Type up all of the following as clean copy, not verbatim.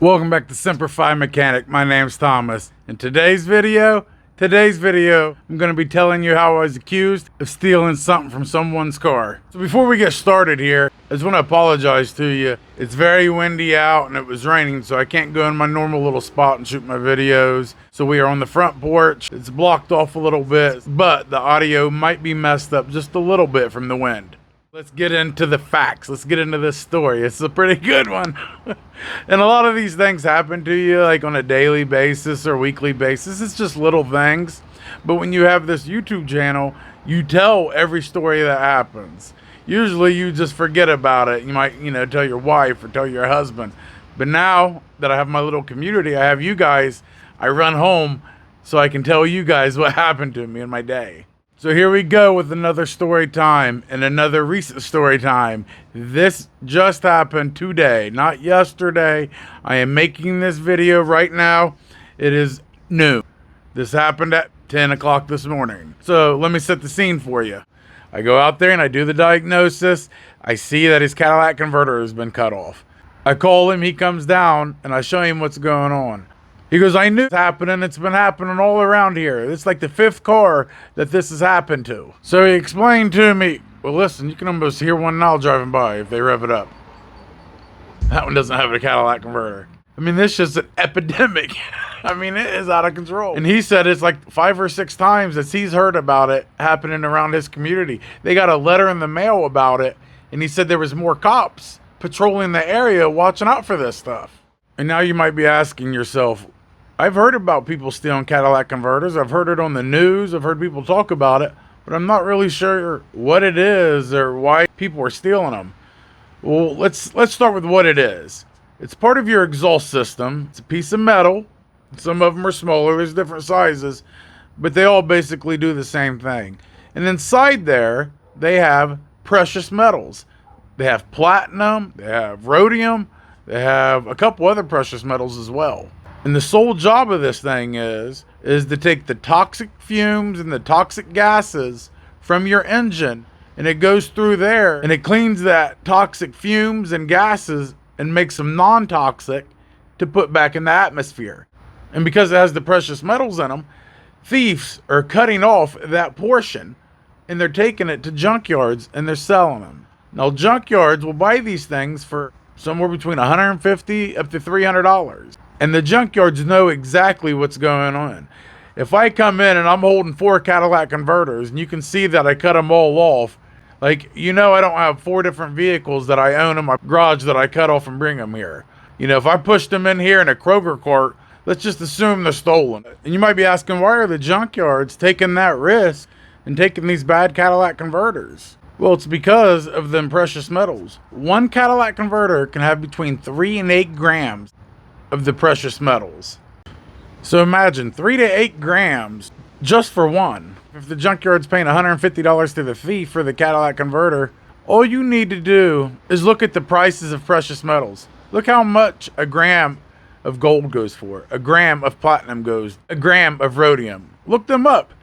Welcome back to Semper Mechanic. My name's Thomas. In today's video, I'm going to be telling you how I was accused of stealing something from someone's car. So before we get started here, I just want to apologize to you. It's very windy out and it was raining, so I can't go in my normal little spot and shoot my videos. So we are on the front porch. It's blocked off a little bit, but the audio might be messed up just a little bit from the wind. Let's get into the facts. Let's get into this story. It's a pretty good one. And a lot of these things happen to you like on a daily basis or weekly basis. It's just little things. But when you have this YouTube channel, you tell every story that happens. Usually you just forget about it. You might, tell your wife or tell your husband. But now that I have my little community, I have you guys, I run home so I can tell you guys what happened to me in my day. So here we go with another story time and another recent story time. This just happened today, not yesterday. I am making this video right now. It is noon. This happened at 10 o'clock this morning. So let me set the scene for you. I go out there and I do the diagnosis. I see that his Cadillac converter has been cut off. I call him, he comes down, and I show him what's going on. He goes, I knew it's happening. It's been happening all around here. It's like the fifth car that this has happened to. So he explained to me, well, listen, you can almost hear one now driving by if they rev it up. That one doesn't have a Cadillac converter. I mean, this is an epidemic. I mean, it is out of control. And he said it's like 5 or 6 times that he's heard about it happening around his community. They got a letter in the mail about it, and he said there was more cops patrolling the area watching out for this stuff. And now you might be asking yourself, I've heard about people stealing Cadillac converters. I've heard it on the news. I've heard people talk about it, but I'm not really sure what it is or why people are stealing them. Well, let's start with what it is. It's part of your exhaust system. It's a piece of metal. Some of them are smaller. There's different sizes, but they all basically do the same thing. And inside there, they have precious metals. They have platinum. They have rhodium. They have a couple other precious metals as well. And the sole job of this thing is to take the toxic fumes and the toxic gases from your engine, and it goes through there and it cleans that toxic fumes and gases and makes them non-toxic to put back in the atmosphere. And because it has the precious metals in them, thieves are cutting off that portion and they're taking it to junkyards and they're selling them. Now, junkyards will buy these things for somewhere between $150 up to $300. And the junkyards know exactly what's going on. If I come in and I'm holding 4 Cadillac converters and you can see that I cut them all off, I don't have 4 different vehicles that I own in my garage that I cut off and bring them here. If I pushed them in here in a Kroger cart, let's just assume they're stolen. And you might be asking, why are the junkyards taking that risk and taking these bad Cadillac converters? Well, it's because of them precious metals. 1 Cadillac converter can have between 3 and 8 grams of the precious metals. So imagine 3 to 8 grams just for one. If the junkyard's paying $150 to the thief for the Cadillac converter, all you need to do is look at the prices of precious metals. Look how much a gram of gold goes for, a gram of platinum goes, a gram of rhodium. Look them up.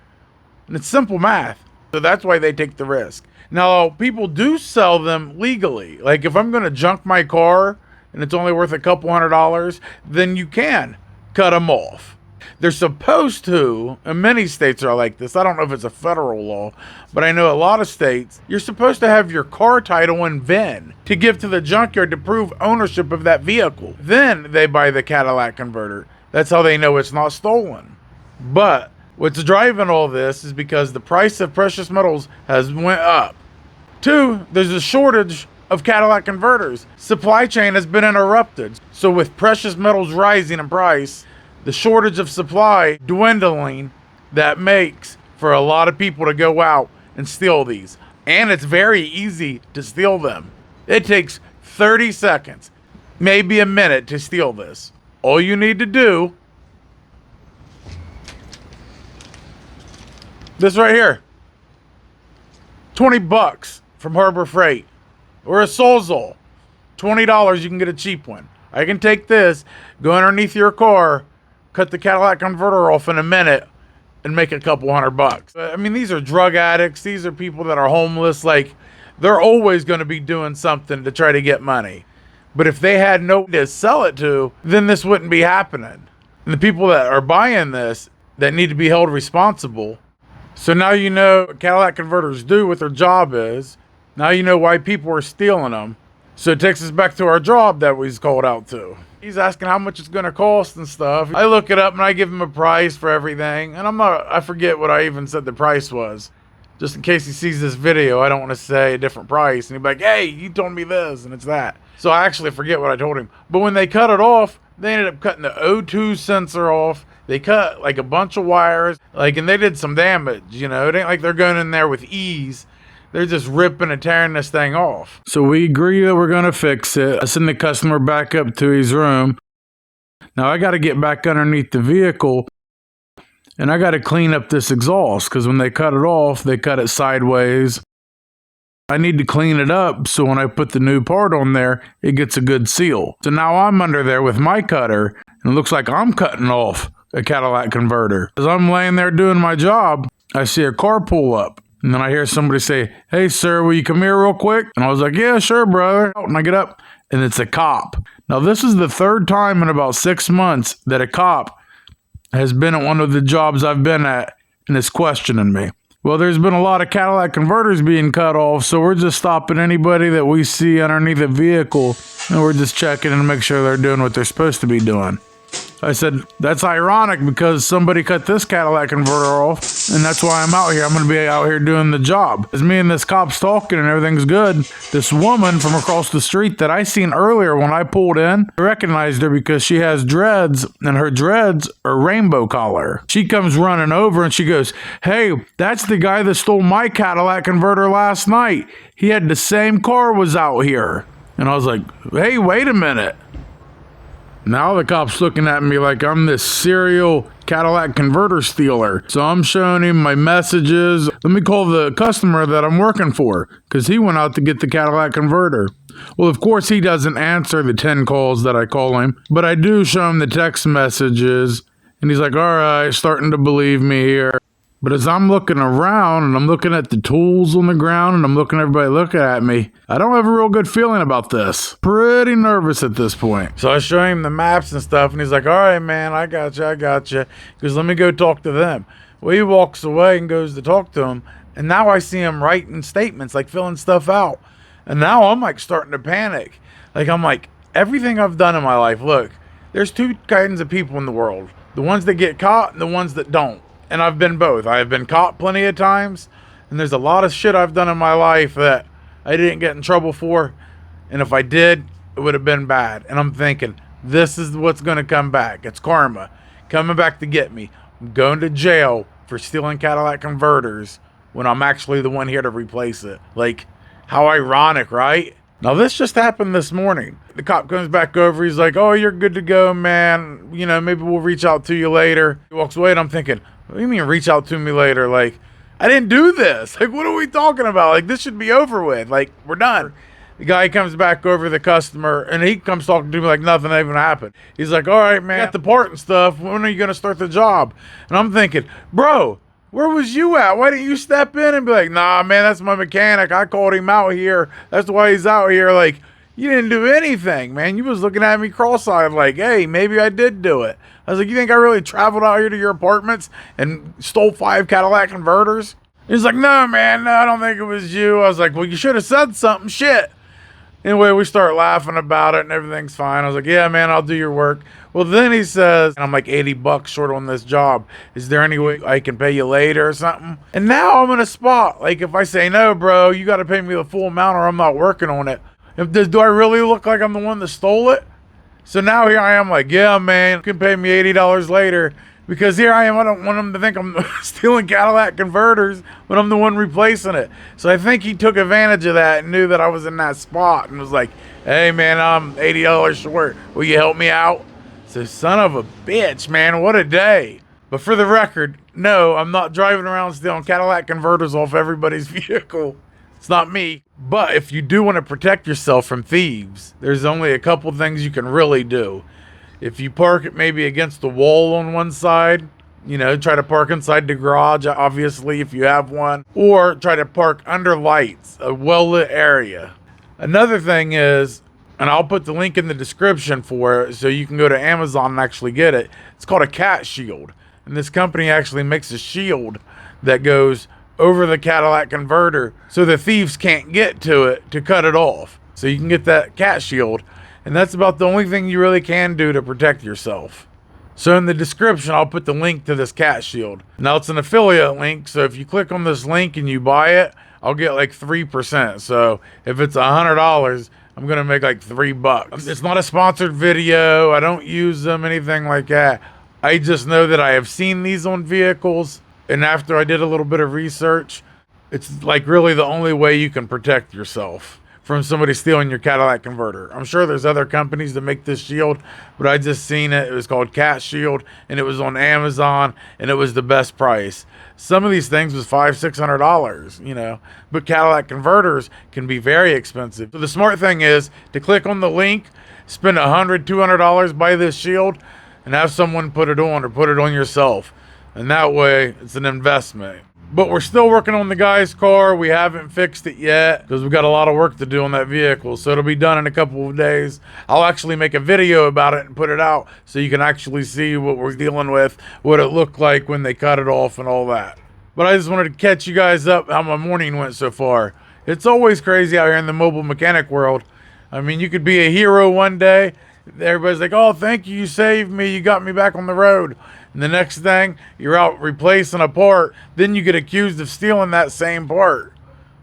And it's simple math. So that's why they take the risk. Now, people do sell them legally. Like if I'm going to junk my car and it's only worth a couple $100, then you can cut them off. They're supposed to, and many states are like this. I don't know if it's a federal law, but I know a lot of states, you're supposed to have your car title and VIN to give to the junkyard to prove ownership of that vehicle. Then they buy the Cadillac converter. That's how they know it's not stolen. But what's driving all this is because the price of precious metals has went up. 2, there's a shortage of Cadillac converters. Supply chain has been interrupted. So with precious metals rising in price, the shortage of supply dwindling, that makes for a lot of people to go out and steal these. And it's very easy to steal them. It takes 30 seconds, maybe a minute to steal this. All you need to do, this right here, $20 from Harbor Freight. Or a Sawzall, $20, you can get a cheap one. I can take this, go underneath your car, cut the Cadillac converter off in a minute, and make a couple $100. I mean, these are drug addicts. These are people that are homeless. They're always going to be doing something to try to get money. But if they had no to sell it to, then this wouldn't be happening. And the people that are buying this, that need to be held responsible. So now you know what Cadillac converters do, what their job is. Now you know why people are stealing them. So it takes us back to our job that we was called out to. He's asking how much it's going to cost and stuff. I look it up and I give him a price for everything. And I forget what I even said the price was. Just in case he sees this video, I don't want to say a different price. And he'd be like, hey, you told me this and it's that. So I actually forget what I told him. But when they cut it off, they ended up cutting the O2 sensor off. They cut like a bunch of wires, and they did some damage, It ain't like they're going in there with ease. They're just ripping and tearing this thing off. So we agree that we're going to fix it. I send the customer back up to his room. Now I got to get back underneath the vehicle and I got to clean up this exhaust because when they cut it off, they cut it sideways. I need to clean it up so when I put the new part on there, it gets a good seal. So now I'm under there with my cutter and it looks like I'm cutting off a Cadillac converter. As I'm laying there doing my job, I see a car pull up. And then I hear somebody say, hey, sir, will you come here real quick? And I was like, yeah, sure, brother. And I get up and it's a cop. Now, this is the third time in about 6 months that a cop has been at one of the jobs I've been at and is questioning me. Well, there's been a lot of Cadillac converters being cut off, so we're just stopping anybody that we see underneath a vehicle, and we're just checking to make sure they're doing what they're supposed to be doing. I said, that's ironic because somebody cut this Cadillac converter off, and that's why I'm out here. I'm going to be out here doing the job. As me and this cop's talking and everything's good, this woman from across the street that I seen earlier when I pulled in, I recognized her because she has dreads, and her dreads are rainbow color. She comes running over and she goes, hey, that's the guy that stole my Cadillac converter last night. He had the same car was out here. And I was like, hey, wait a minute. Now the cop's looking at me like I'm this serial Cadillac converter stealer. So I'm showing him my messages. Let me call the customer that I'm working for because he went out to get the Cadillac converter. Well, of course, he doesn't answer the 10 calls that I call him, but I do show him the text messages. And he's like, all right, starting to believe me here. But as I'm looking around and I'm looking at the tools on the ground and I'm looking at everybody looking at me, I don't have a real good feeling about this. Pretty nervous at this point. So I show him the maps and stuff and he's like, all right, man, I got you. He goes, let me go talk to them. Well, he walks away and goes to talk to them. And now I see him writing statements, like filling stuff out. And now I'm like starting to panic. I'm like, everything I've done in my life, look, there's two kinds of people in the world. The ones that get caught and the ones that don't. And I've been both. I have been caught plenty of times, and there's a lot of shit I've done in my life that I didn't get in trouble for, and if I did, it would have been bad. And I'm thinking, this is what's going to come back. It's karma coming back to get me. I'm going to jail for stealing Cadillac converters when I'm actually the one here to replace it. Like, how ironic, right? Now, this just happened this morning. The cop comes back over. He's like, oh, you're good to go, man. Maybe we'll reach out to you later. He walks away, and I'm thinking, what do you mean reach out to me later? Like, I didn't do this. Like, what are we talking about? Like, this should be over with. Like, we're done. The guy comes back over, the customer, and he comes talking to me like nothing even happened. He's like, all right, man, got the part and stuff. When are you going to start the job? And I'm thinking, bro, where was you at? Why didn't you step in and be like, nah, man, that's my mechanic. I called him out here. That's why he's out here. Like, you didn't do anything, man. You was looking at me cross-eyed like, hey, maybe I did do it. I was like, you think I really traveled out here to your apartments and stole 5 Cadillac converters? He's like, no, man, no, I don't think it was you. I was like, well, you should have said something, shit. Anyway, we start laughing about it and everything's fine. I was like, yeah, man, I'll do your work. Well, then he says, I'm like $80 short on this job. Is there any way I can pay you later or something? And now I'm in a spot. Like, if I say, no, bro, you got to pay me the full amount or I'm not working on it. Do I really look like I'm the one that stole it? So now here I am like, yeah, man, you can pay me $80 later because here I am. I don't want them to think I'm stealing Cadillac converters when I'm the one replacing it. So I think he took advantage of that and knew that I was in that spot and was like, hey, man, I'm $80 short. Will you help me out? So son of a bitch, man, what a day. But for the record, no, I'm not driving around stealing Cadillac converters off everybody's vehicle. It's not me. But if you do want to protect yourself from thieves, there's only a couple things you can really do. If you park it maybe against the wall on one side, try to park inside the garage, obviously, if you have one, or try to park under lights, a well-lit area. Another thing is, And I'll put the link in the description for it so you can go to Amazon and actually get it. It's called a cat shield. And this company actually makes a shield that goes over the catalytic converter so the thieves can't get to it to cut it off. So you can get that cat shield. And that's about the only thing you really can do to protect yourself. So in the description, I'll put the link to this cat shield. Now it's an affiliate link, so if you click on this link and you buy it, I'll get like 3%. So if it's $100, I'm gonna make like $3. It's not a sponsored video. I don't use them, anything like that. I just know that I have seen these on vehicles, and after I did a little bit of research, it's like really the only way you can protect yourself from somebody stealing your catalytic converter. I'm sure there's other companies that make this shield, but I just seen it. It was called Cat Shield, and it was on Amazon, and it was the best price. Some of these things was $500-600, you know, but catalytic converters can be very expensive. So the smart thing is to click on the link, spend $100-200, buy this shield, and have someone put it on, or put it on yourself. And that way it's an investment. But we're still working on the guy's car. We haven't fixed it yet because we've got a lot of work to do on that vehicle. So it'll be done in a couple of days. I'll actually make a video about it and put it out so you can actually see what we're dealing with, what it looked like when they cut it off and all that. But I just wanted to catch you guys up how my morning went so far. It's always crazy out here in the mobile mechanic world. I mean, you could be a hero one day. Everybody's like, oh, thank you, you saved me, you got me back on the road. And the next thing, you're out replacing a part, then you get accused of stealing that same part.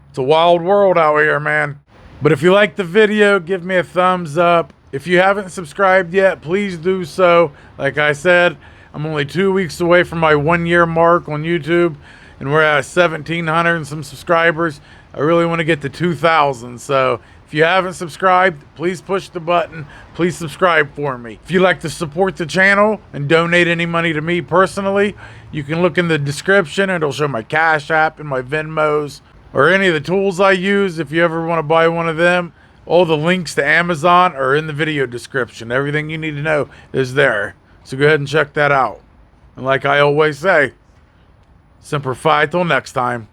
It's a wild world out here, man. But if you like the video, give me a thumbs up. If you haven't subscribed yet, please do so. Like I said, I'm only 2 weeks away from my 1-year mark on YouTube, and we're at 1,700 and some subscribers. I really want to get to 2,000, so if you haven't subscribed, please push the button. Please subscribe for me. If you'd like to support the channel and donate any money to me personally, you can look in the description. It'll show my Cash App and my Venmos, or any of the tools I use if you ever want to buy one of them. All the links to Amazon are in the video description. Everything you need to know is there. So go ahead and check that out. And like I always say, Semper Fi, till next time.